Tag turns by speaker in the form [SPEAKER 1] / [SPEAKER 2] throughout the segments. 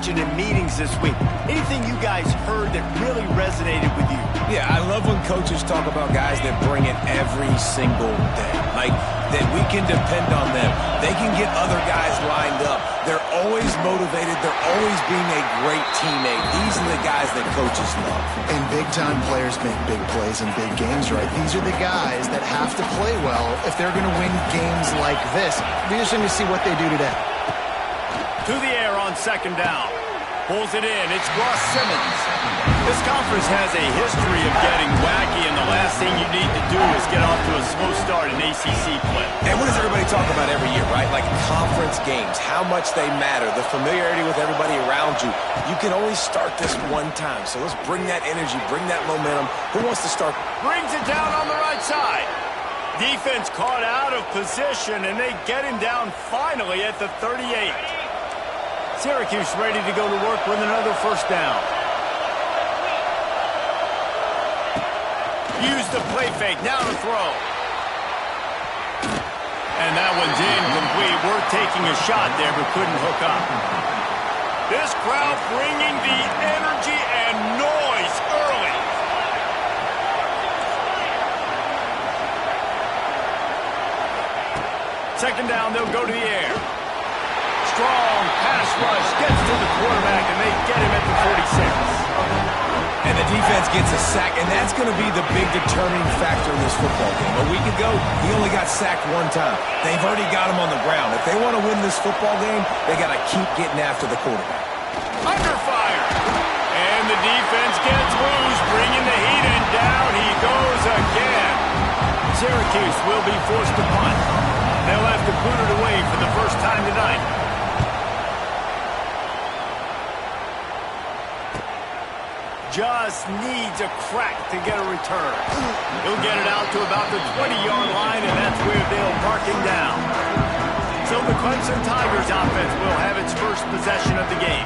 [SPEAKER 1] mentioned in meetings this week. Anything you guys heard that really resonated with you?
[SPEAKER 2] Yeah, I love when coaches talk about guys that bring it every single day. Like, that we can depend on them. They can get other guys lined up. They're always motivated. They're always being a great teammate. These are the guys that coaches love.
[SPEAKER 3] And big-time players make big plays in big games, right? These are the guys that have to play well if they're going to win games like this. Be interesting to see what they do today.
[SPEAKER 1] To the air on second down. Pulls it in. It's Ross Simmons. This conference has a history of getting wacky, and the last thing you need to do is get off to a slow start in ACC play.
[SPEAKER 2] And what does everybody talk about every year, right? Like conference games, how much they matter, the familiarity with everybody around you. You can only start this one time, so let's bring that energy, bring that momentum. Who wants to start?
[SPEAKER 1] Brings it down on the right side. Defense caught out of position, and they get him down finally at the 38. Syracuse ready to go to work with another first down. Use the play fake. Now to throw. And that one's incomplete. We're taking a shot there, but couldn't hook up. This crowd bringing the energy and noise early. Second down, they'll go to the air. Strong pass rush gets to the quarterback, and they get him at the 46.
[SPEAKER 2] And the defense gets a sack, and that's going to be the big determining factor in this football game. A week ago, he only got sacked one time. They've already got him on the ground. If they want to win this football game, they got to keep getting after the quarterback.
[SPEAKER 1] Under fire. And the defense gets loose, bringing the heat, and down he goes again. Syracuse will be forced to punt. They'll have to boot it away for the first time tonight. Just needs a crack to get a return. He'll get it out to about the 20-yard line, and that's where they'll park him down. So the Clemson Tigers offense will have its first possession of the game.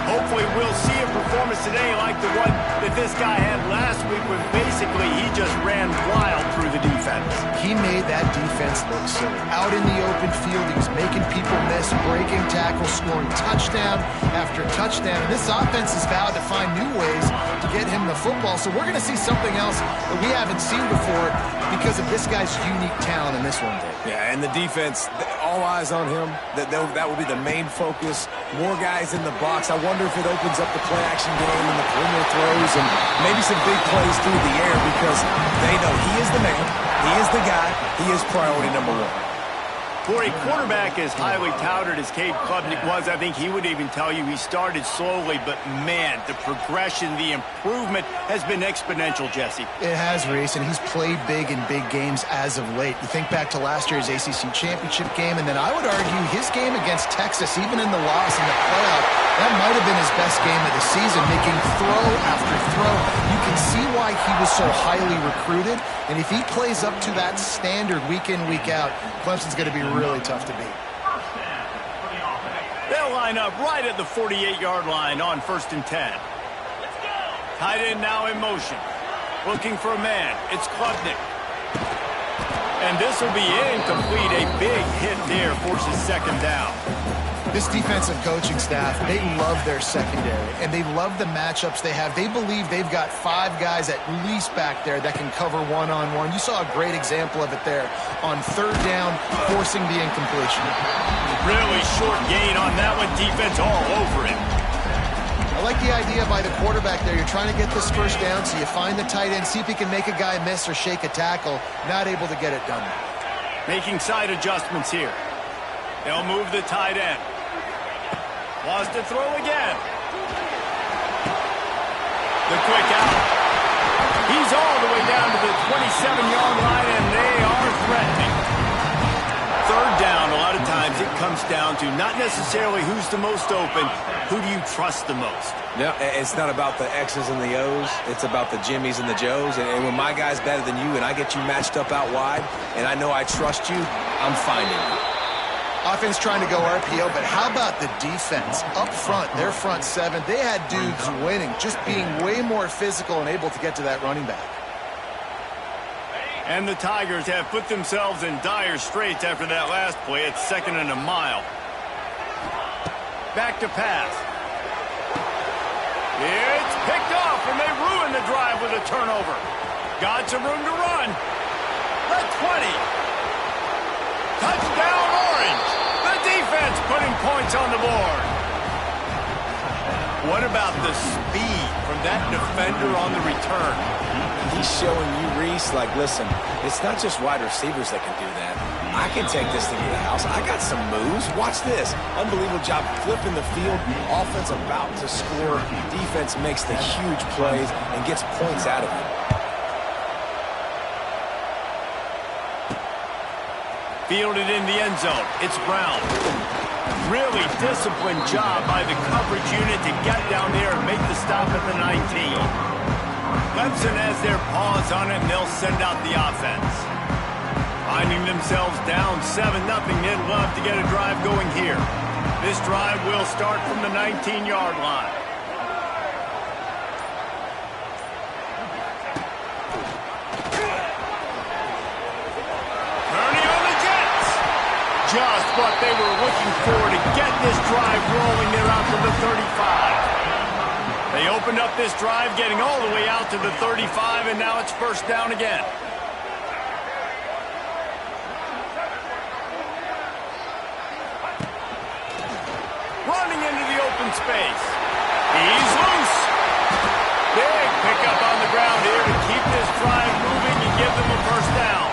[SPEAKER 1] Hopefully we'll see a performance today like the one that this guy had last week, when basically he just ran wild through the defense.
[SPEAKER 3] He made that defense look silly. Out in the open field, he was making people miss, breaking tackles, scoring touchdown after touchdown. And this offense has vowed to find new ways to get him the football. So we're going to see something else that we haven't seen before because of this guy's unique talent in this one, Dave.
[SPEAKER 2] Yeah, and the defense, all eyes on him. That will be the main focus. More guys in the box. I wonder if it opens up the play-action game and the perimeter throws and maybe some big plays through the air, because they know he is the man, he is the guy, he is priority number one.
[SPEAKER 1] For a quarterback as highly touted as Cade Klubnik was, I think he would even tell you he started slowly, but man, the progression, the improvement has been exponential, Jesse.
[SPEAKER 3] It has, Reese, and he's played big in big games as of late. You think back to last year's ACC championship game, and then I would argue his game against Texas, even in the loss in the playoff, that might have been his best game of the season, making throw after throw. You can see why he was so highly recruited, and if he plays up to that standard week in, week out, Clemson's going to be really tough to beat.
[SPEAKER 1] They'll line up right at the 48-yard line on 1st and 10. Tight end now in motion. Looking for a man. It's Klubnik. And this will be incomplete. A big hit there forces second down.
[SPEAKER 3] This defensive coaching staff, they love their secondary, and they love the matchups they have. They believe they've got 5 guys at least back there that can cover one-on-one. You saw a great example of it there on 3rd down, forcing the incompletion.
[SPEAKER 1] Really short gain on that one. Defense all over him.
[SPEAKER 3] I like the idea by the quarterback there. You're trying to get this first down, so you find the tight end, see if he can make a guy miss or shake a tackle. Not able to get it done.
[SPEAKER 1] Making side adjustments here. They'll move the tight end. Wants to throw again. The quick out. He's all the way down to the 27-yard line, and they are threatening. 3rd down, a lot of times it comes down to not necessarily who's the most open, who do you trust the most?
[SPEAKER 2] Yeah, it's not about the X's and the O's. It's about the Jimmies and the Joes. And when my guy's better than you and I get you matched up out wide and I know I trust you, I'm finding you.
[SPEAKER 3] Offense trying to go RPO, but how about the defense? Up front, their front 7, they had dudes winning, just being way more physical and able to get to that running back.
[SPEAKER 1] And the Tigers have put themselves in dire straits after that last play. It's 2nd and a mile. Back to pass. It's picked off, and they ruin the drive with a turnover. Got some room to run. The 20. Touchdown, Orange. The defense putting points on the board. What about the speed from that defender on the return?
[SPEAKER 2] He's showing you, Reese, like, listen, it's not just wide receivers that can do that. I can take this thing to the house. I got some moves. Watch this. Unbelievable job flipping the field. Offense about to score. Defense makes the huge plays and gets points out of it.
[SPEAKER 1] Fielded in the end zone. It's Brown. Really disciplined job by the coverage unit to get down there and make the stop at the 19. Clemson has their paws on it, and they'll send out the offense. Finding themselves down 7-0, they'd love to get a drive going here. This drive will start from the 19-yard line. Turning on the Jets. Just what they were looking for to get this drive rolling. They're out to the 35. They opened up this drive, getting all the way out to the 35, and now it's first down again. Running into the open space. He's loose. Big pickup on the ground here to keep this drive moving and give them a first down.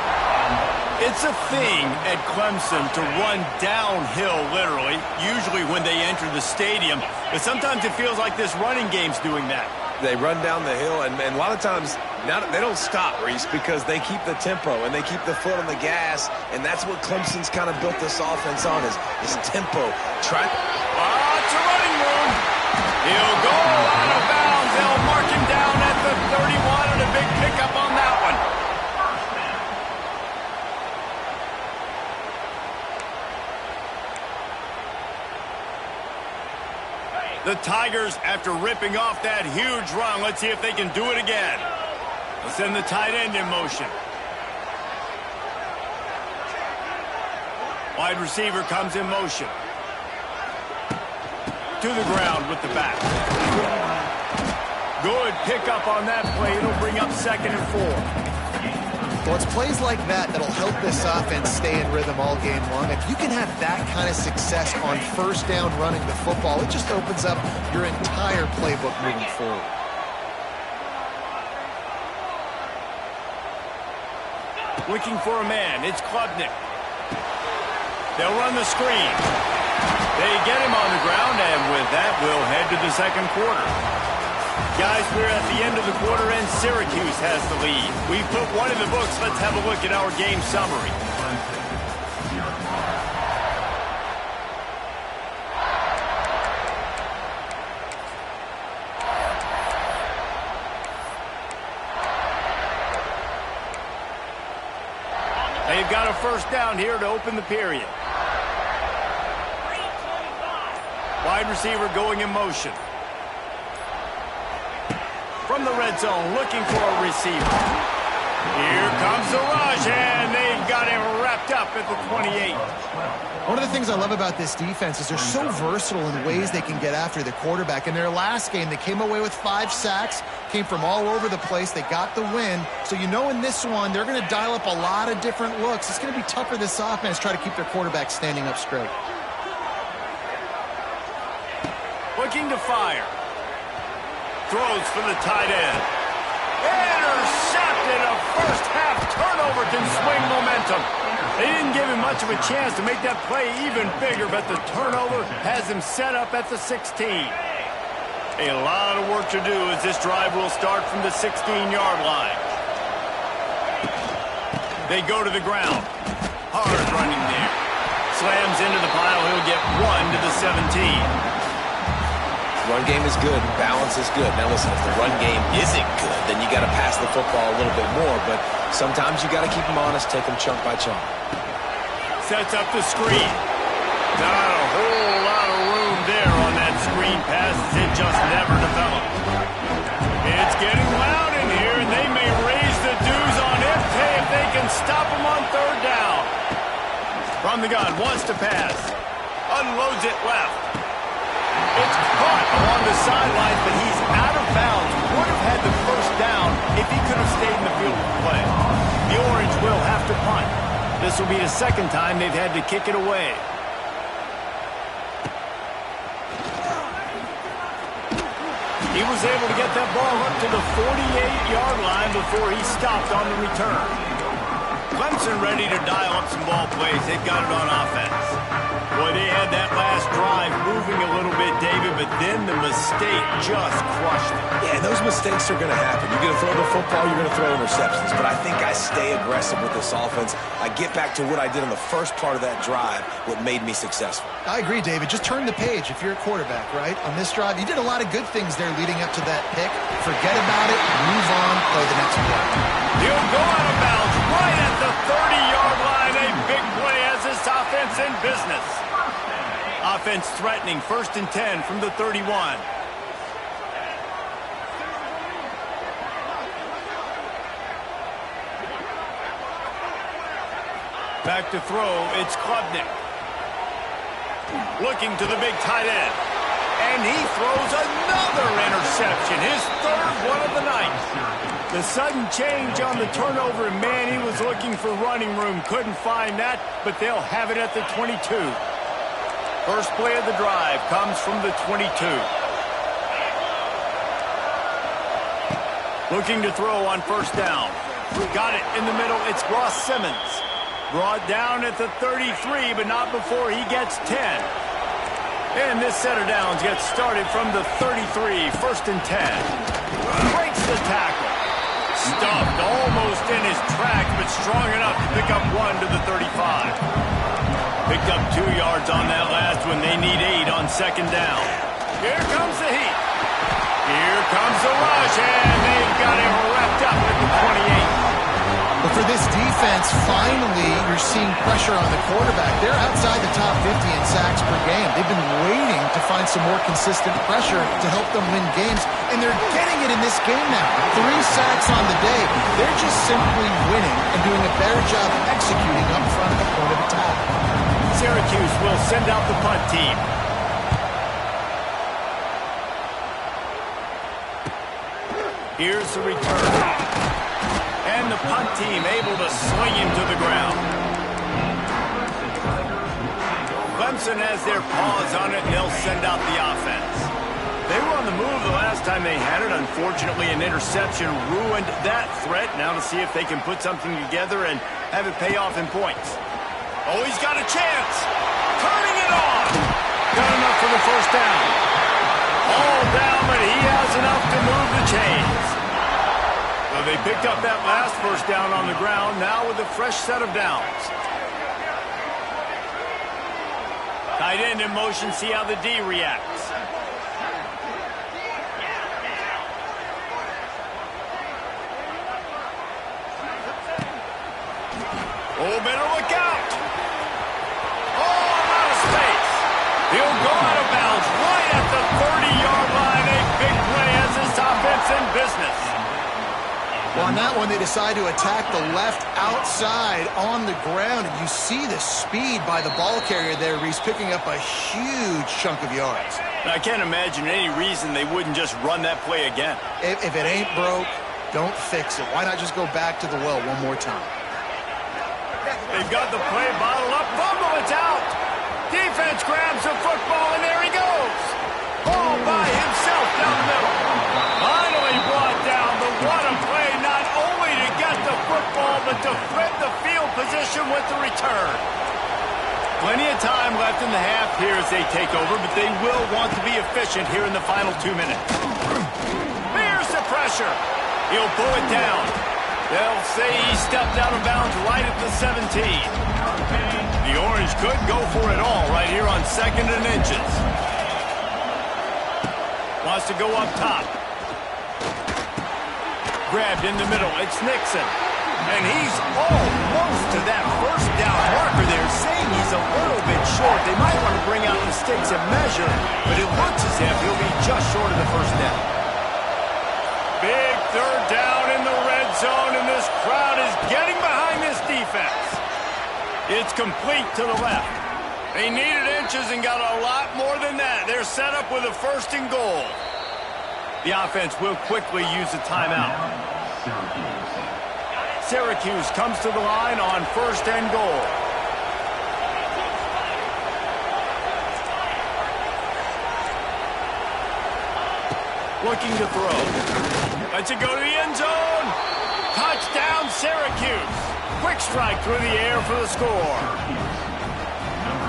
[SPEAKER 1] It's a thing at Clemson to run downhill, literally, usually when they enter the stadium. But sometimes it feels like this running game's doing that.
[SPEAKER 2] They run down the hill, and a lot of times now they don't stop, Reese, because they keep the tempo and they keep the foot on the gas, and that's what Clemson's kind of built this offense on is tempo. It's
[SPEAKER 1] a running room. He'll go out of bounds. They'll mark him down at the 31, and a big pickup on that one. The Tigers, after ripping off that huge run, let's see if they can do it again. They'll send the tight end in motion. Wide receiver comes in motion. To the ground with the back. Good pickup on that play. It'll bring up 2nd and 4.
[SPEAKER 3] Well, it's plays like that that'll help this offense stay in rhythm all game long. If you can have that kind of success on first down running the football, it just opens up your entire playbook moving forward.
[SPEAKER 1] Looking for a man. It's Klubnik. They'll run the screen. They get him on the ground, and with that, we'll head to the second quarter. Guys, we're at the end of the quarter, and Syracuse has the lead. We put one in the books. Let's have a look at our game summary. They've got a first down here to open the period. Wide receiver going in motion. From the red zone, looking for a receiver. Here comes the rush, and they've got him wrapped up at the 28.
[SPEAKER 3] One of the things I love about this defense is they're so versatile in ways they can get after the quarterback. In their last game, they came away with 5 sacks, came from all over the place. They got the win. So you know in this one, they're going to dial up a lot of different looks. It's going to be tough for this offense to try to keep their quarterback standing up straight.
[SPEAKER 1] Looking to fire. Throws for the tight end. Intercepted. A first half turnover can swing momentum. They didn't give him much of a chance to make that play even bigger, but the turnover has him set up at the 16. A lot of work to do as this drive will start from the 16-yard line. They go to the ground. Hard running there. Slams into the pile. He'll get 1 to the 17.
[SPEAKER 2] Run game is good. Balance is good. Now listen, if the run game isn't good, then you got to pass the football a little bit more. But sometimes you got to keep them honest, take them chunk by chunk.
[SPEAKER 1] Sets up the screen. Not a whole lot of room there on that screen pass. It just never developed. It's getting loud in here, and they may raise the dues on if they can stop him on third down. From the gun, wants to pass. Unloads it left. It's caught along the sidelines, but he's out if he could have stayed in the field of play. The Orange will have to punt. This will be the second time they've had to kick it away. He was able to get that ball up to the 48-yard line before he stopped on the return. Clemson ready to dial up some ball plays. They've got it on offense. Boy, they had that last drive moving a little bit, David, but then the mistake just crushed them.
[SPEAKER 2] Yeah, those mistakes are going to happen. You're going to throw the football, you're going to throw interceptions. But I think I stay aggressive with this offense. I get back to what I did in the first part of that drive, what made me successful.
[SPEAKER 3] I agree, David. Just turn the page if you're a quarterback, right? On this drive, you did a lot of good things there leading up to that pick. Forget about it, move on, play the next play.
[SPEAKER 1] He'll go out of bounds right at the 30-yard line. A big play as this offense in business. Offense threatening, 1st and 10 from the 31. Back to throw, it's Klubnik. Looking to the big tight end. And he throws another interception, his 3rd one of the night. The sudden change on the turnover, and man, he was looking for running room. Couldn't find that, but they'll have it at the 22. First play of the drive comes from the 22. Looking to throw on 1st down. Got it in the middle. It's Ross Simmons. Brought down at the 33, but not before he gets 10. And this set of downs gets started from the 33, 1st and 10. Breaks the tackle. Stuffed almost in his tracks, but strong enough to pick up 1 to the 35. Picked up 2 yards on that last one. They need 8 on 2nd down. Here comes the heat. Here comes the rush, and they've got him wrapped up at the 28.
[SPEAKER 3] But for this defense, finally, you're seeing pressure on the quarterback. They're outside the top 50 in sacks per game. They've been waiting to find some more consistent pressure to help them win games, and they're getting it in this game now. 3 sacks on the day. They're just simply winning and doing a better job executing up front at the point of attack.
[SPEAKER 1] Syracuse will send out the punt team. Here's the return. And the punt team able to swing him to the ground. Clemson has their paws on it, and they'll send out the offense. They were on the move the last time they had it. Unfortunately, an interception ruined that threat. Now to see if they can put something together and have it pay off in points. Oh, he's got a chance. Turning it on. Got enough for the 1st down. All down, but he has enough to move the chains. So they picked up that last 1st down on the ground, now with a fresh set of downs. Tight end in motion, see how the D reacts. Oh, better look out. Oh, out of space. He'll go out of bounds right at the 30-yard line. A big play as this offense in business.
[SPEAKER 3] Well, on that one, they decide to attack the left outside on the ground, and you see the speed by the ball carrier there, Reese, picking up a huge chunk of yards.
[SPEAKER 1] I can't imagine any reason they wouldn't just run that play again.
[SPEAKER 3] If it ain't broke, don't fix it. Why not just go back to the well one more time?
[SPEAKER 1] They've got the play bottled up. Fumble, it's out. Defense grabs the football, and there he goes. All by himself down the middle. Finally brought down. But what a play, not only to get the football, but to flip the field position with the return. Plenty of time left in the half here as they take over, but they will want to be efficient here in the final 2 minutes. Here's the pressure. He'll pull it down. They'll say he stepped out of bounds right at the 17. The Orange could go for it all right here on 2nd and inches. Wants to go up top. Grabbed in the middle. It's Nixon. And he's almost to that 1st down marker there, saying he's a little bit short. They might want to bring out the sticks and measure, but it looks as if he'll be just short of the 1st down. Big 3rd down in the red zone, and this crowd is getting behind this defense. It's complete to the left. They needed inches and got a lot more than that. They're set up with a 1st and goal. The offense will quickly use a timeout. Syracuse comes to the line on 1st and goal. Looking to throw. Lets it go to the end zone. Touchdown, Syracuse. Quick strike through the air for the score.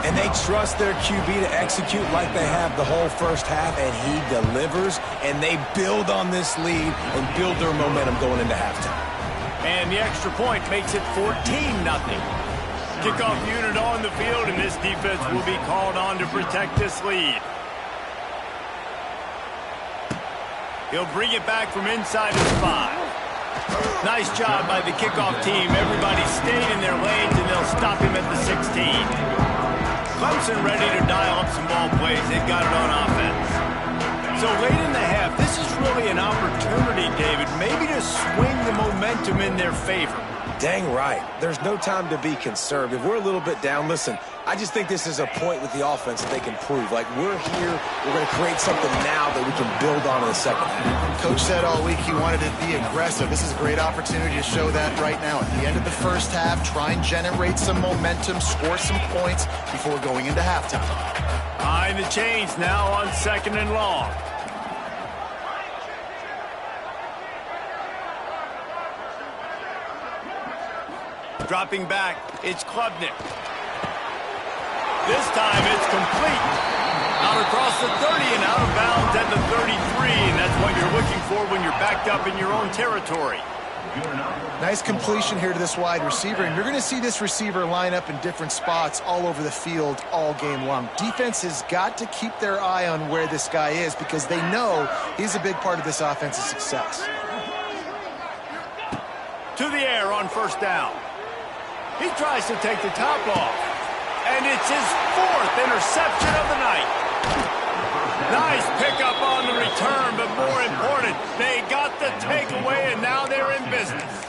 [SPEAKER 2] And they trust their QB to execute like they have the whole first half, and he delivers, and they build on this lead and build their momentum going into halftime.
[SPEAKER 1] And the extra point makes it 14-0. Kickoff unit on the field, and this defense will be called on to protect this lead. He'll bring it back from inside his 5. Nice job by the kickoff team. Everybody stayed in their lanes, and they'll stop him at the 16. Clemson ready to dial up some ball plays. They've got it on offense. So late in the half, this is really an opportunity, David, maybe to swing the momentum in their favor.
[SPEAKER 2] Dang right. There's no time to be concerned. If we're a little bit down, listen, I just think this is a point with the offense that they can prove. Like, we're here, we're going to create something now that we can build on in the second half.
[SPEAKER 3] Coach said all week he wanted to be aggressive. This is a great opportunity to show that right now. At the end of the first half, try and generate some momentum, score some points before going into halftime.
[SPEAKER 1] Behind the chains now on 2nd and long. Dropping back, it's Klubnik. This time it's complete. Out across the 30 and out of bounds at the 33, and that's what you're looking for when you're backed up in your own territory.
[SPEAKER 3] Nice completion here to this wide receiver, and you're going to see this receiver line up in different spots all over the field all game long. Defense has got to keep their eye on where this guy is because they know he's a big part of this offense's success.
[SPEAKER 1] To the air on 1st down. He tries to take the top off. And it's his 4th interception of the night. Nice pickup on the return, but more important, they got the takeaway, and now they're in business.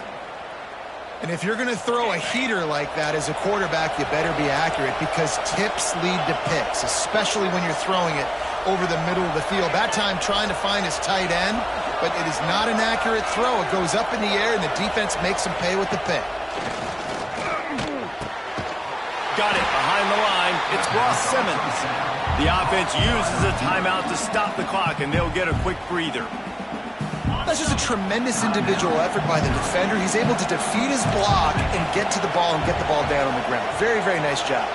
[SPEAKER 3] And if you're going to throw a heater like that as a quarterback, you better be accurate because tips lead to picks, especially when you're throwing it over the middle of the field. That time trying to find his tight end, but it is not an accurate throw. It goes up in the air, and the defense makes him pay with the pick.
[SPEAKER 1] Got it behind the line. It's Ross Simmons. The offense uses a timeout to stop the clock, and they'll get a quick breather.
[SPEAKER 3] That's just a tremendous individual effort by the defender. He's able to defeat his block and get to the ball and get the ball down on the ground. Very, very nice job.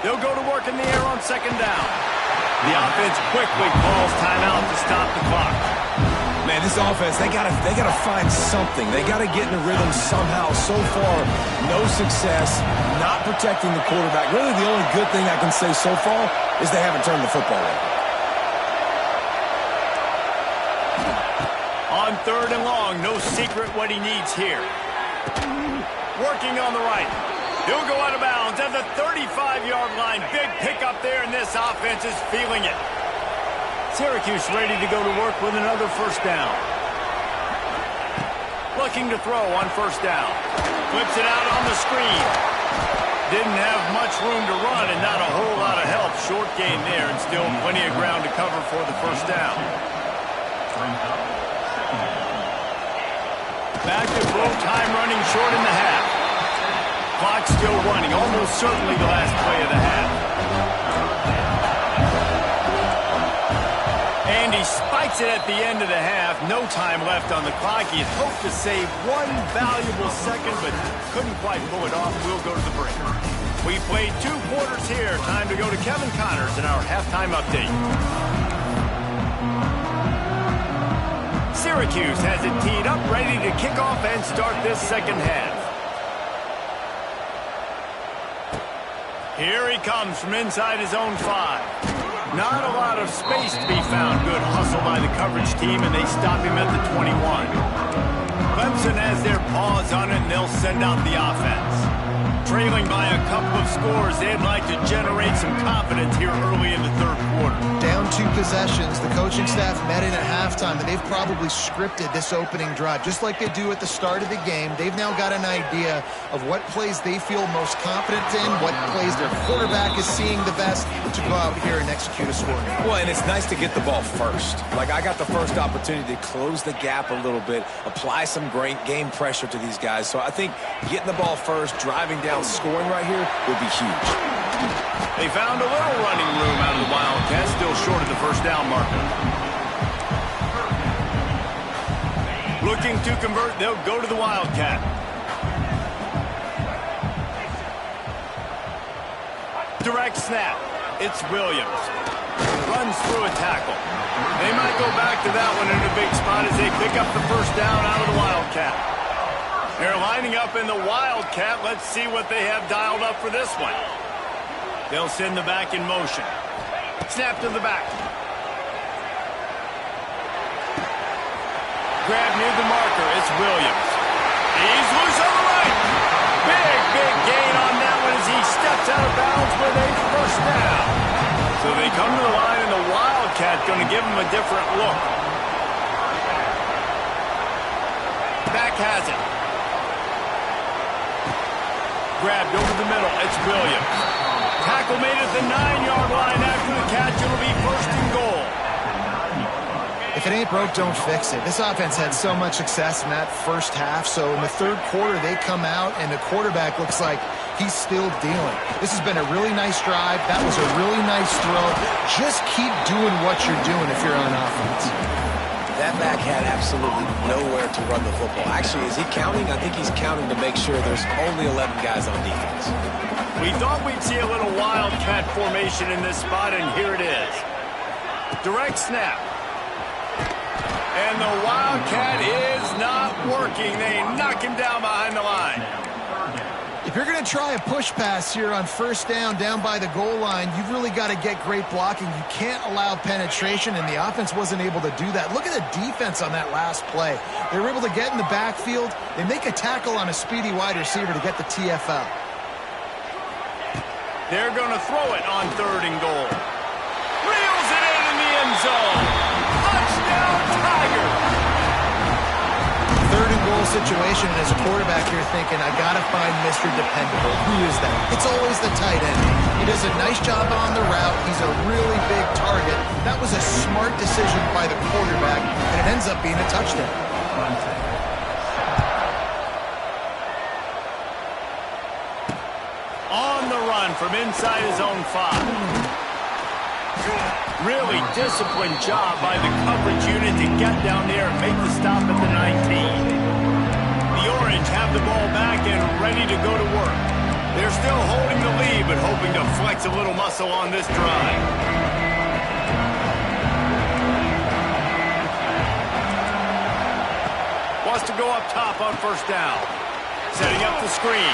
[SPEAKER 1] They'll go to work in the air on 2nd down. The offense quickly calls timeout to stop the clock.
[SPEAKER 2] Man, this offense, they gotta find something. They gotta get in a rhythm somehow. So far, no success, not protecting the quarterback. Really, the only good thing I can say so far is they haven't turned the football over.
[SPEAKER 1] On 3rd and long, no secret what he needs here. Working on the right. He'll go out of bounds at the 35-yard line. Big pickup there, and this offense is feeling it. Syracuse ready to go to work with another 1st down. Looking to throw on 1st down. Flips it out on the screen. Didn't have much room to run and not a whole lot of help. Short gain there and still plenty of ground to cover for the 1st down. Back to throw, time running short in the half. Clock still running, almost certainly the last play of the half. And he spikes it at the end of the half. No time left on the clock. He had hoped to save one valuable second, but couldn't quite pull it off. We'll go to the break. We played 2 quarters here. Time to go to Kevin Connors in our halftime update. Syracuse has it teed up, ready to kick off and start this 2nd half. Here he comes from inside his own 5. Not a lot of space to be found. Good hustle by the coverage team, and they stop him at the 21. Clemson has their paws on it, and they'll send out the offense. trailing by a couple of scores. They'd like to generate some confidence here early in the third quarter.
[SPEAKER 3] Down 2 possessions. The coaching staff met in at halftime, and they've probably scripted this opening drive. Just like they do at the start of the game, they've now got an idea of what plays they feel most confident in, what plays their quarterback is seeing the best to go out here and execute a score.
[SPEAKER 2] Well, and it's nice to get the ball first. Like, I got the first opportunity to close the gap a little bit, apply some great game pressure to these guys. So I think getting the ball first, driving down, scoring right here would be huge.
[SPEAKER 1] They found a little running room out of the Wildcats, still short of the first down marker. Looking to convert, they'll go to the Wildcat. Direct snap. It's Williams. Runs through a tackle. They might go back to that one in a big spot as they pick up the first down out of the Wildcat. They're lining up in the Wildcat. Let's see what they have dialed up for this one. They'll send the back in motion. Snap to the back. Grab near the marker. It's Williams. He's loose on the right. Big gain on that one as he steps out of bounds with a first down. So they come to the line, and the Wildcat going to give him a different look. Back has it. Grabbed over the middle. It's Williams. Tackle made at the 9-yard line. After the catch, it'll be first and goal.
[SPEAKER 3] If it ain't broke, don't fix it. This offense had so much success in that first half, so in the third quarter, they come out, and the quarterback looks like he's still dealing. This has been a really nice drive. That was a really nice throw. Just keep doing what you're doing if you're on offense.
[SPEAKER 2] That back had absolutely nowhere to run the football. Actually, is he counting? I think he's counting to make sure there's only 11 guys on defense.
[SPEAKER 1] We thought we'd see a little Wildcat formation in this spot, and here it is. Direct snap. And the Wildcat is not working. They knock him down behind the line.
[SPEAKER 3] If you're going to try a push pass here on first down by the goal line, you've really got to get great blocking. You can't allow penetration, and the offense wasn't able to do that. Look at the defense on that last play. They were able to get in the backfield. They make a tackle on a speedy wide receiver to get the TFL.
[SPEAKER 1] They're going to throw it on third and goal. Reels it in the end zone. Touchdown, Tigers.
[SPEAKER 3] Third and goal situation, and as a quarterback, you're thinking, I got to find Mr. Dependable. Who is that? It's always the tight end. He does a nice job on the route. He's a really big target. That was a smart decision by the quarterback, and it ends up being a touchdown.
[SPEAKER 1] On the run from inside his own 5. Really disciplined job by the coverage unit to get down there and make the stop at the 19. The Orange have the ball back and ready to go to work. They're still holding the lead, but hoping to flex a little muscle on this drive. Wants to go up top on first down. Setting up the screen.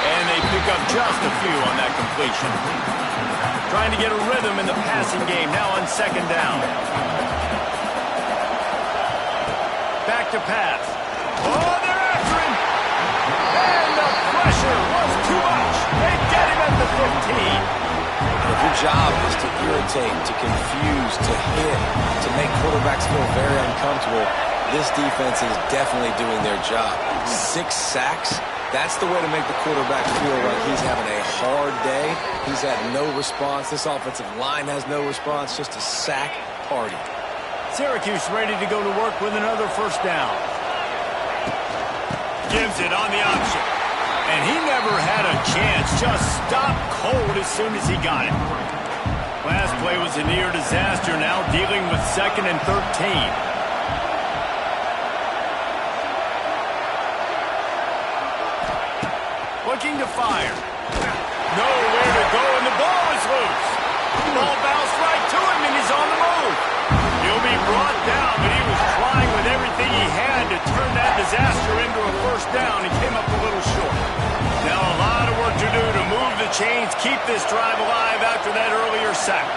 [SPEAKER 1] And they pick up just a few on that completion. Trying to get a rhythm in the passing game now on second down. Back to pass. Oh, they're after him. And the pressure was too much. They get him at the 15.
[SPEAKER 2] If your job is to irritate, to confuse, to hit, to make quarterbacks feel very uncomfortable, this defense is definitely doing their job. 6 sacks. That's the way to make the quarterback feel like he's having a hard day. He's had no response. This offensive line has no response. Just a sack party.
[SPEAKER 1] Syracuse ready to go to work with another first down. Gives it on the option. And he never had a chance. Just stopped cold as soon as he got it. Last play was a near disaster. Now dealing with 2nd and 13. Looking to fire. Nowhere to go, and the ball is loose. Ball bounced right to him, and he's on the move. He'll be brought down, but he was trying with everything he had to turn that disaster into a first down. He came up a little short. Now a lot of work to do to move the chains, keep this drive alive after that earlier sack.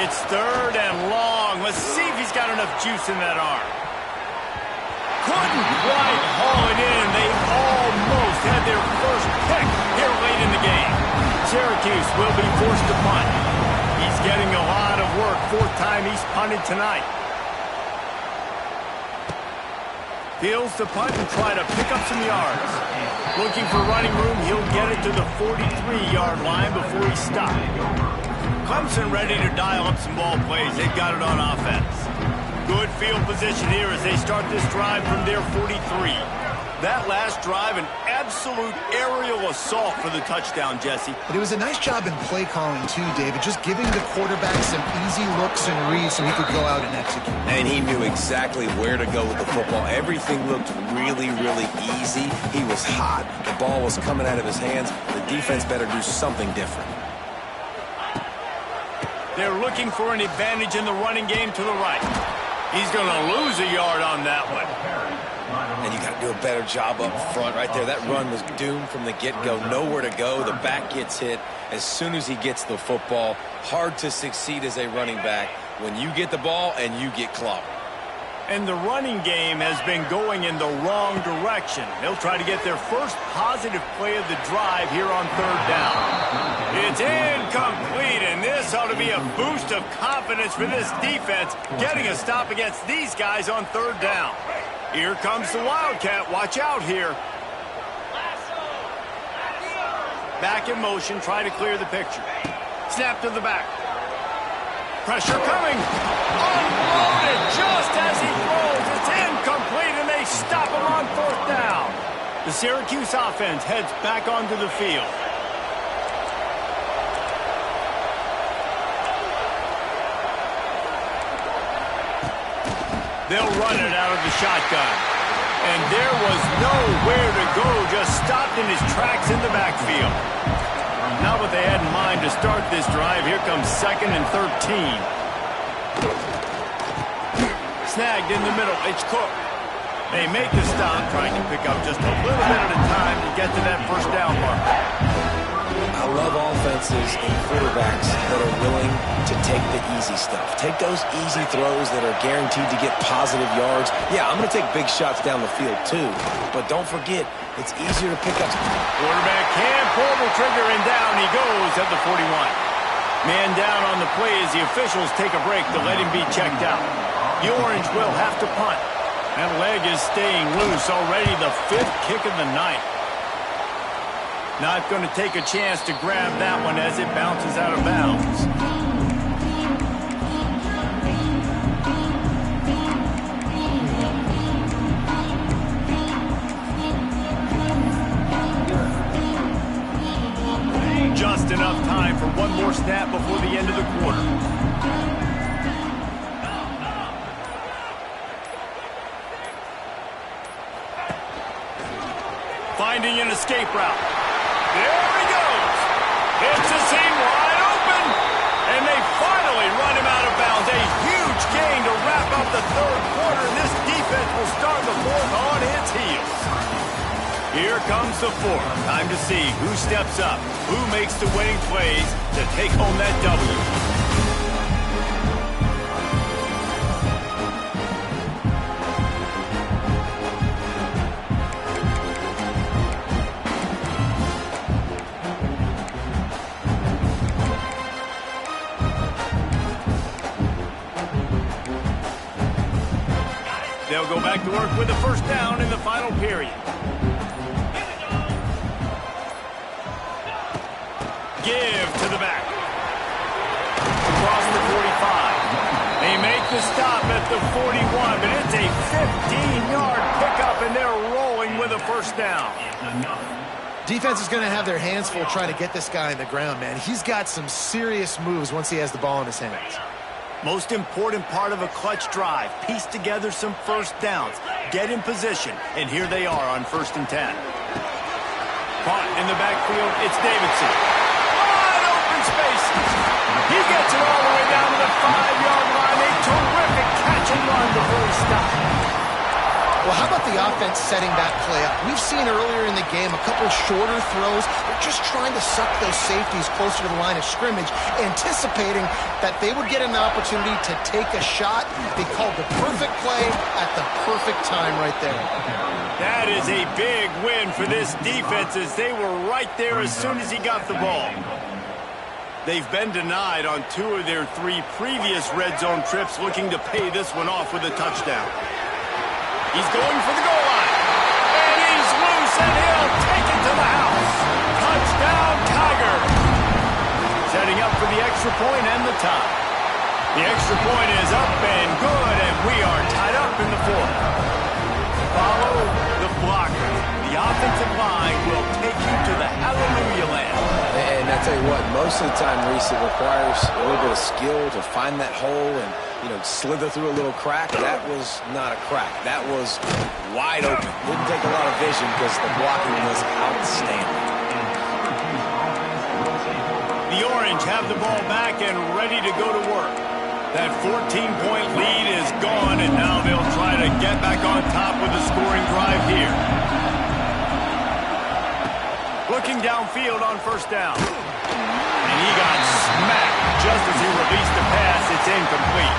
[SPEAKER 1] It's 3rd and long. Let's see if he's got enough juice in that arm. couldn't quite haul it in. They almost had their first pick here late in the game. Syracuse will be forced to punt. He's getting a lot of work. Fourth time he's punted tonight. Fields to punt and try to pick up some yards. Looking for running room, he'll get it to the 43-yard line before he's stopped. Clemson ready to dial up some ball plays. They've got it on offense. Good field position here as they start this drive from their 43. That last drive, an absolute aerial assault for the touchdown, Jesse.
[SPEAKER 3] But it was a nice job in play calling, too, David. Just giving the quarterback some easy looks and reads so he could go out and execute.
[SPEAKER 2] And he knew exactly where to go with the football. Everything looked really, really easy. He was hot. The ball was coming out of his hands. The defense better do something different.
[SPEAKER 1] They're looking for an advantage in the running game to the right. He's going to lose a yard on that one.
[SPEAKER 2] And you got to do a better job up front right there. That run was doomed from the get-go. Nowhere to go. The back gets hit as soon as he gets the football. Hard to succeed as a running back when you get the ball and you get clobbered.
[SPEAKER 1] And the running game has been going in the wrong direction. They'll try to get their first positive play of the drive here on third down. It's incomplete, and this ought to be a boost of confidence for this defense, getting a stop against these guys on third down. Here comes the Wildcat. Watch out here. Back in motion, try to clear the picture. Snap to the back. Pressure coming. Unloaded just as he throws. It's incomplete, and they stop him on fourth down. The Syracuse offense heads back onto the field. They'll run it out of the shotgun. And there was nowhere to go, just stopped in his tracks in the backfield. Not what they had in mind to start this drive. Here comes 2nd and 13. Snagged in the middle. It's Cook. They make the stop, trying to pick up just a little bit at a time to get to that first down mark.
[SPEAKER 2] I love offenses and quarterbacks that are willing to take the easy stuff. Take those easy throws that are guaranteed to get positive yards. Yeah, I'm going to take big shots down the field too, but don't forget, it's easier to pick up.
[SPEAKER 1] Quarterback can pull the trigger, and down he goes at the 41. Man down on the play as the officials take a break to let him be checked out. The Orange will have to punt. That leg is staying loose, already the 5th kick of the night. Not going to take a chance to grab that one as it bounces out of bounds. Just enough time for one more snap before the end of the quarter. Finding an escape route. There he goes. It's a seam wide open. And they finally run him out of bounds. A huge gain to wrap up the third quarter. And this defense will start the fourth on its heels. Here comes the fourth. Time to see who steps up, who makes the winning plays to take home that W. They'll go back to work with a first down in the final period. Give to the back. Across the 45. They make the stop at the 41, but it's a 15-yard pickup, and they're rolling with a first down.
[SPEAKER 3] Defense is going to have their hands full trying to get this guy on the ground, man. He's got some serious moves once he has the ball in his hands.
[SPEAKER 1] Most important part of a clutch drive. Piece together some first downs. Get in position. And here they are on 1st and 10. Caught in the backfield, it's Davidson. Wide open spaces. He gets it all the way down to the 5-yard line. A terrific catch and run before he stopped.
[SPEAKER 3] Well, how about the offense setting that play up? We've seen earlier in the game a couple shorter throws. They're just trying to suck those safeties closer to the line of scrimmage, anticipating that they would get an opportunity to take a shot. They called the perfect play at the perfect time right there.
[SPEAKER 1] That is a big win for this defense as they were right there as soon as he got the ball. They've been denied on 2 of their 3 previous red zone trips, looking to pay this one off with a touchdown. He's going for the goal line. And he's loose, and he'll take it to the house. Touchdown, Tigers. Setting up for the extra point and the tie. The extra point is up and good, and we are tied up in the 4th. Follow the blocker. The offensive line will take you to the hallelujah land.
[SPEAKER 2] And I tell you what, most of the time, Reese, it requires a little bit of skill to find that hole and, slither through a little crack. That was not a crack. That was wide open. Didn't take a lot of vision because the blocking was outstanding.
[SPEAKER 1] The Orange have the ball back and ready to go to work. That 14-point lead is gone, and now they'll try to get back on top with a scoring drive here. Looking downfield on first down. And he got smacked just as he released the pass. It's incomplete.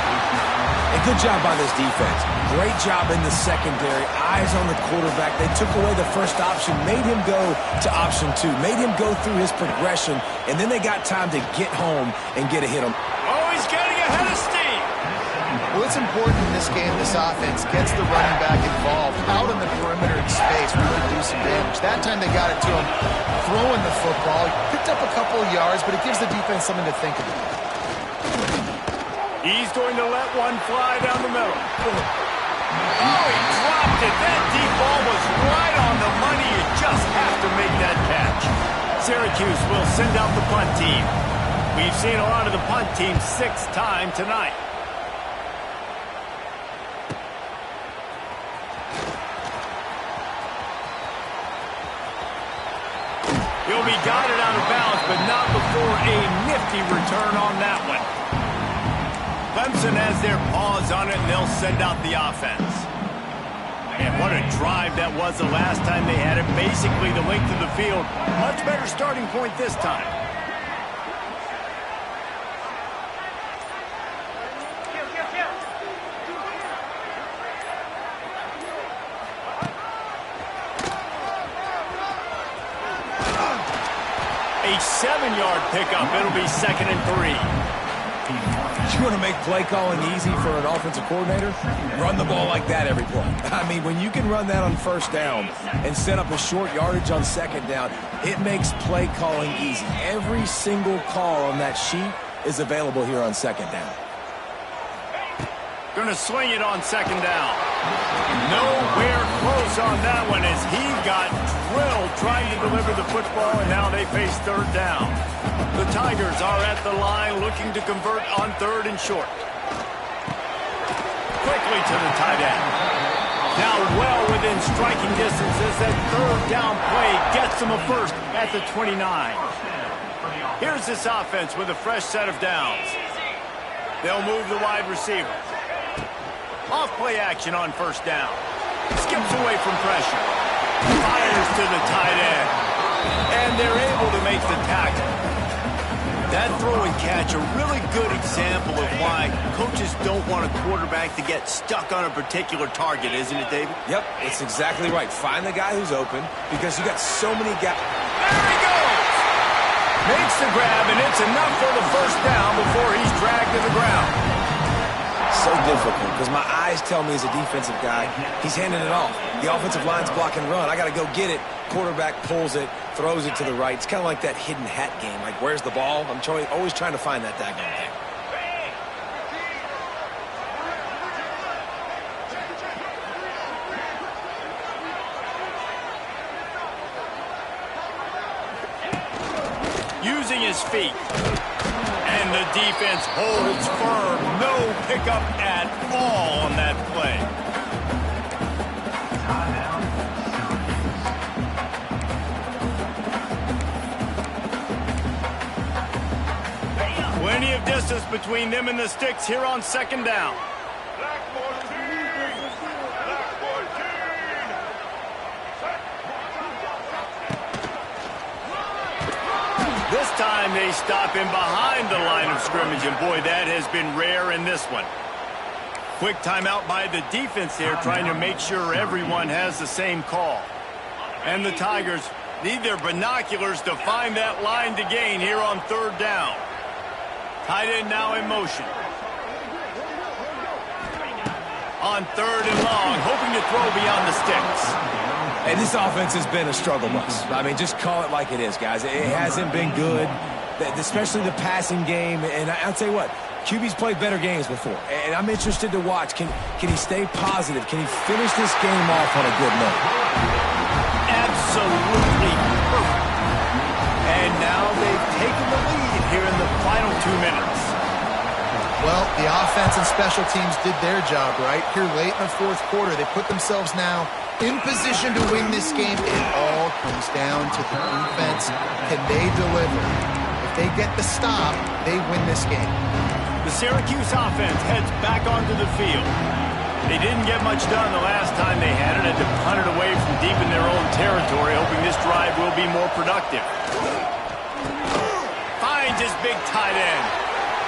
[SPEAKER 2] And good job by this defense. Great job in the secondary. Eyes on the quarterback. They took away the first option, made him go to option 2, made him go through his progression, and then they got time to get home and get a hit on.
[SPEAKER 1] Oh, he's getting ahead of steam.
[SPEAKER 3] Well, it's important in this game this offense gets the running back involved out in the perimeter in space, really do some damage. That time they got it to him throwing the football. He picked up a couple of yards, but it gives the defense something to think about.
[SPEAKER 1] He's going to let one fly down the middle. Oh, he dropped it. That deep ball was right on the money. You just have to make that catch. Syracuse will send out the punt team. We've seen a lot of the punt team 6 times tonight. He'll be guided out of bounds, but not before a nifty return on that one. Clemson has their paws on it, and they'll send out the offense. And what a drive that was the last time they had it. Basically the length of the field. Much better starting point this time. A 7-yard pickup. It'll be 2nd and 3.
[SPEAKER 2] You want to make play calling easy for an offensive coordinator? Run the ball like that every play. I mean, when you can run that on first down and set up a short yardage on second down, it makes play calling easy. Every single call on that sheet is available here on second down.
[SPEAKER 1] Going to swing it on second down. Nowhere close on that one as he got drilled trying to deliver the football, and now they face third down. The Tigers are at the line looking to convert on 3rd and short. Quickly to the tight end. Now well within striking distance as that 3rd down play gets them a first at the 29. Here's this offense with a fresh set of downs. They'll move the wide receiver. Off play action on first down. Skips away from pressure. Fires to the tight end. And they're able to make the tackle. That throw and catch, a really good example of why coaches don't want a quarterback to get stuck on a particular target, isn't it, David?
[SPEAKER 2] Yep, it's exactly right. Find the guy who's open because you got so many guys.
[SPEAKER 1] There he goes! Makes the grab, and it's enough for the first down before he's dragged to the ground.
[SPEAKER 2] So difficult because my eyes tell me as a defensive guy, he's handing it off. The offensive line's block and run. I got to go get it. Quarterback pulls it, throws it to the right. It's kind of like that hidden hat game. Like, where's the ball? I'm always trying to find that daggone thing.
[SPEAKER 1] Using his feet. And the defense holds firm. No pickup at all on that play. Plenty of distance between them and the sticks here on second down. This time they stop him behind the line of scrimmage, and boy, that has been rare in this one. Quick timeout by the defense here, trying to make sure everyone has the same call. And the Tigers need their binoculars to find that line to gain here on third down. Tight end now in motion. On third and long, hoping to throw beyond the sticks.
[SPEAKER 2] Hey, this offense has been a struggle bus. I mean, just call it like it is, guys. It hasn't been good, especially the passing game. And I'll tell you what, QB's played better games before. And I'm interested to watch. Can he stay positive? Can he finish this game off on a good note?
[SPEAKER 1] Absolutely perfect. And now they've taken the lead here in the final 2 minutes.
[SPEAKER 3] Well, the offense and special teams did their job, right? Here late in the fourth quarter, they put themselves now in position to win this game. It all comes down to the defense. Can they deliver? If they get the stop, they win this game.
[SPEAKER 1] The Syracuse offense heads back onto the field. They didn't get much done the last time they had it, and to punt it away from deep in their own territory, hoping this drive will be more productive. Finds his big tight end.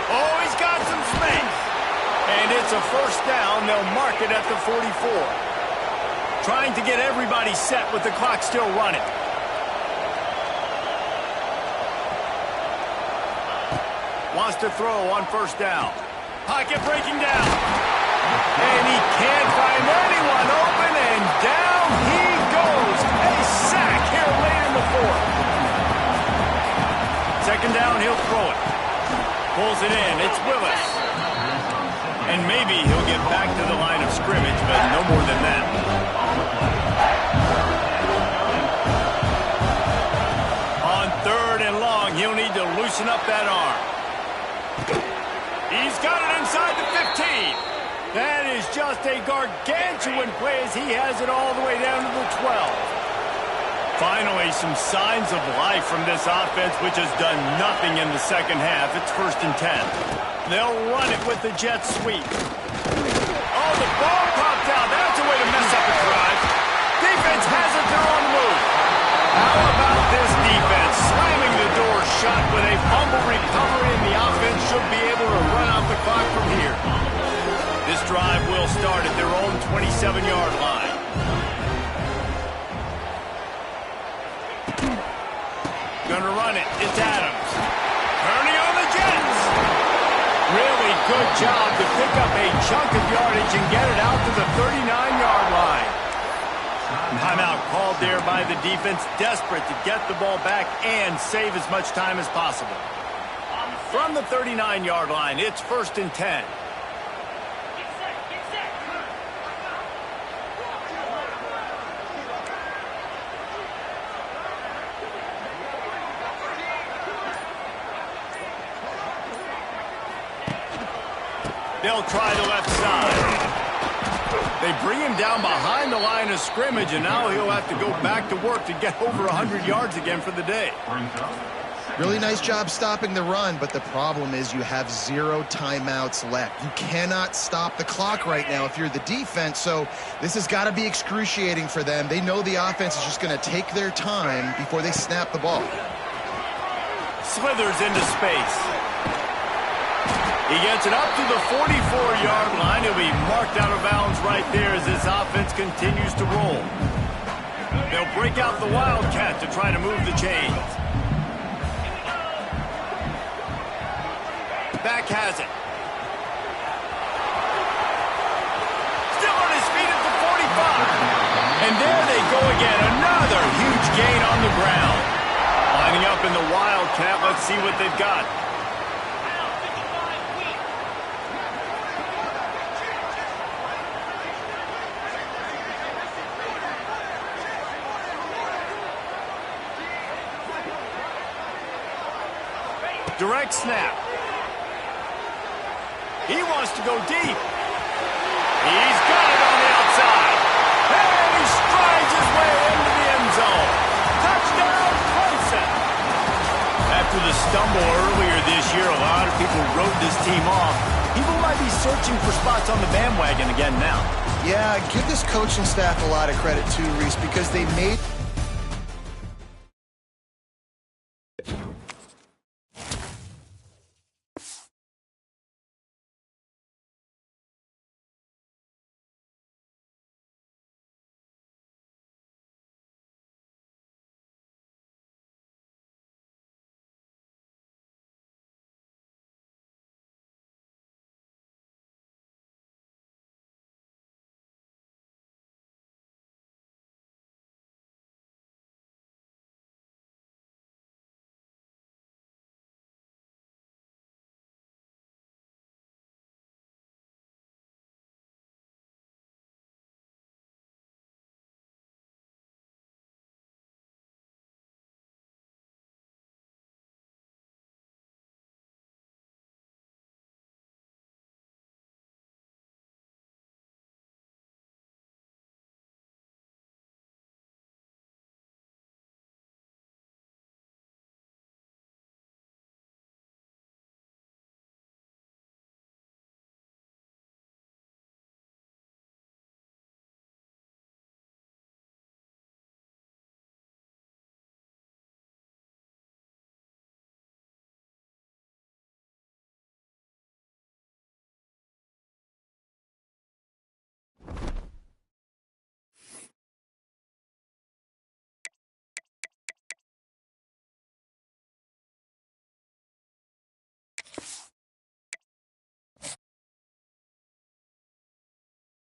[SPEAKER 1] Oh, he's got some space. And it's a first down. They'll mark it at the 44. Trying to get everybody set with the clock still running. Wants to throw on first down. Pocket breaking down. And he can't find anyone open, and down he goes. A sack here late in the fourth. Second down, he'll throw it. Pulls it in. It's Willis. And maybe he'll get back to the line of scrimmage, but no more than that. On third and long, he'll need to loosen up that arm. He's got it inside the 15. That is just a gargantuan play as he has it all the way down to the 12. Finally, some signs of life from this offense, which has done nothing in the second half. It's 1st and 10. They'll run it with the jet sweep. Oh, the ball popped out. That's a way to mess up a drive. Defense has it. They're on the move. How about this defense slamming the door shut with a fumble recovery, and the offense should be able to run out the clock from here. This drive will start at their own 27-yard line. Gonna run it. It's Adams. Turning on the Jets. Really good job to pick up a chunk of yardage and get it out to the 39-yard line. Timeout called there by the defense, desperate to get the ball back and save as much time as possible. From the 39-yard line, it's 1st and 10. They'll try the left side. They bring him down behind the line of scrimmage, and now he'll have to go back to work to get over 100 yards again for the day.
[SPEAKER 3] Really nice job stopping the run, but the problem is you have 0 timeouts left. You cannot stop the clock right now if you're the defense, so this has got to be excruciating for them. They know the offense is just going to take their time before they snap the ball.
[SPEAKER 1] Slithers into space. He gets it up to the 44-yard line. He'll be marked out of bounds right there as this offense continues to roll. They'll break out the Wildcat to try to move the chains. Back has it. Still on his feet at the 45. And there they go again. Another huge gain on the ground. Lining up in the Wildcat. Let's see what they've got. Direct snap. He wants to go deep. He's got it on the outside. And he strides his way into the end zone. Touchdown, Clemson. After the stumble earlier this year, a lot of people wrote this team off. People might be searching for spots on the bandwagon again now.
[SPEAKER 3] Yeah, give this coaching staff a lot of credit too, Reese, because they made